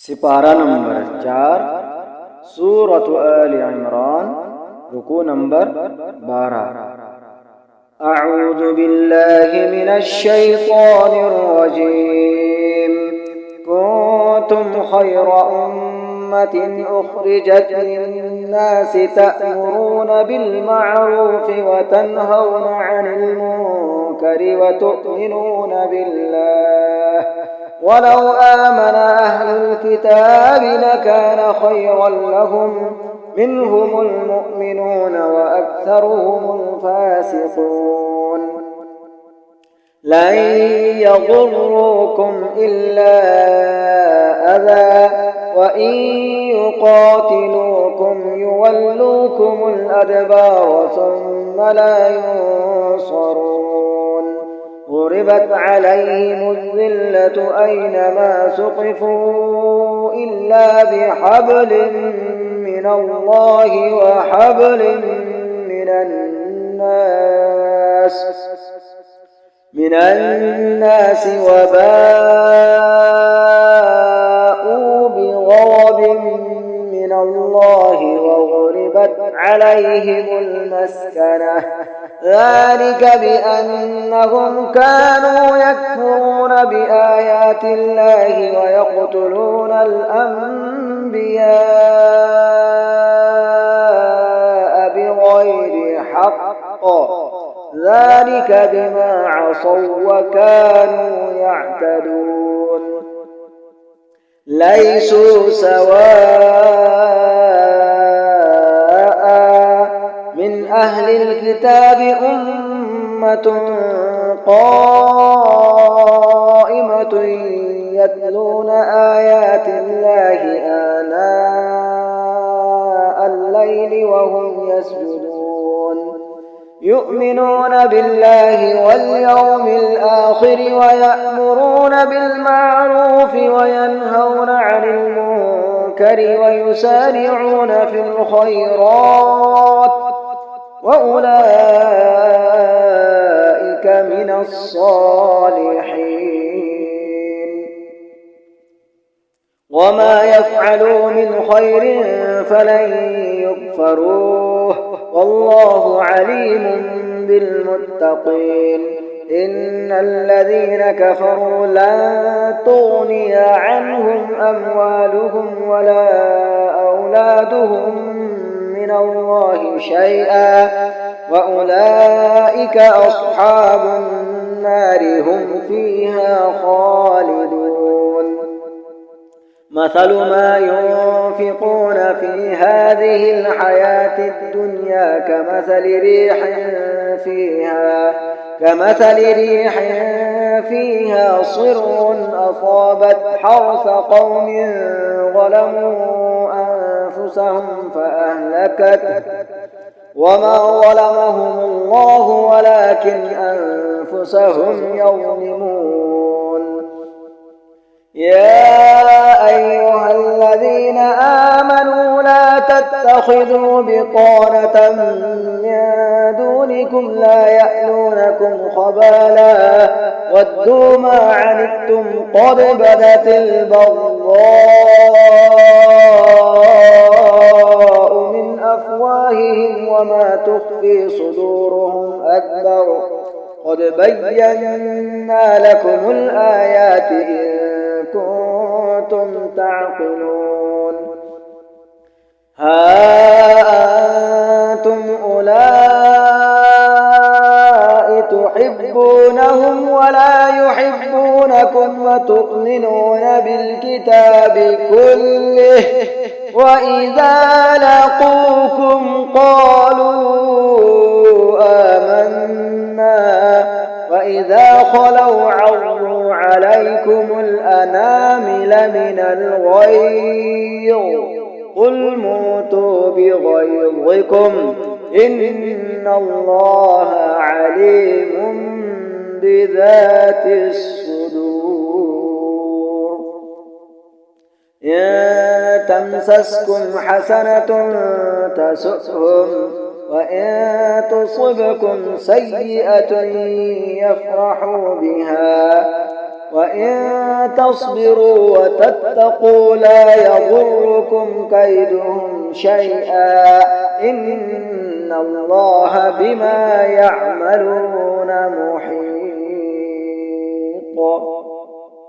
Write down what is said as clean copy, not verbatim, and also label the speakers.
Speaker 1: सिपारा नंबर 4 सूरत आल इमरान रुकू नंबर 12। अऊज़ु बिल्लाहि मिनश शैतानिर रजीम। कुंतुम खैरा उम्मतिन उखरिजत लिन्नासि तअमुरूना बिल मअरूफि व तन्हौना अनिल मुनकरि व तु'मिनूना बिल्लाह वलौ आमन अहलुल किताब लकान खैरन लहुम मिनहुमुल मुअमिनून व अक्सरुहुमुल फासिकून। लन यदुर्रूकुम इल्ला अज़ा व इन युक़ातिलूकुम युवल्लूकुमुल अदबार सुम्म ला युनसरून। ضربت عليهم الذلة أينما ثقفوا إلا بحبل من الله وحبل من الناس وباءوا بغضب من الله وضربت عليهم المسكنة ذلك بأنهم كانوا يكفرون بآيات الله ويقتلون الأنبياء بغير حق ذلك بما عصوا وكانوا يعتدون. ليسوا سواء من أهل الكتاب أمة قائمة يتلون آيات الله آناء الليل وهم يسجدون يؤمنون بالله واليوم الآخر ويأمرون بالمعروف وينهون عن المنكر ويسارعون في الخيرات وأولئك من الصالحين. وما يفعلوا من خير فلن يكفروه والله عليم بالمتقين. إن الذين كفروا لن تغني عنهم أموالهم ولا أولادهم من الله شيئا وأولئك أصحاب النار هم فيها خالدون. مثل ما ينفقون في هذه الحياة الدنيا كمثل ريح فيها صر أصابت حرث قوم ظلموا أنفسهم فأهلكته وما ظلمهم الله ولكن أنفسهم يظلمون. يا أيها الذين آمنوا لا تتخذوا بطانة من دونكم لا يألونكم خبالا ودوا ما عنتم قد بدت البغضاء من أفواههم وما تخفي صدورهم أكبر قد بينا لكم الآيات إن كنتم تعقلون. ها أنتم أولئك تحبونهم ولا يحبونكم وتؤمنون بالكتاب كله وإذا لقوكم قالوا آمنا وإذا خلوا عضوا عليكم الأنامل من الغيظ قل موتوا بغيظكم إن الله عليم بذات الصدور. إن تمسسكم حسنة تسؤهم وإن تصبكم سيئة يفرحوا بها وإن تصبروا وتتقوا لا يضركم كيدهم شيئا إن الله بما يعملون محيط.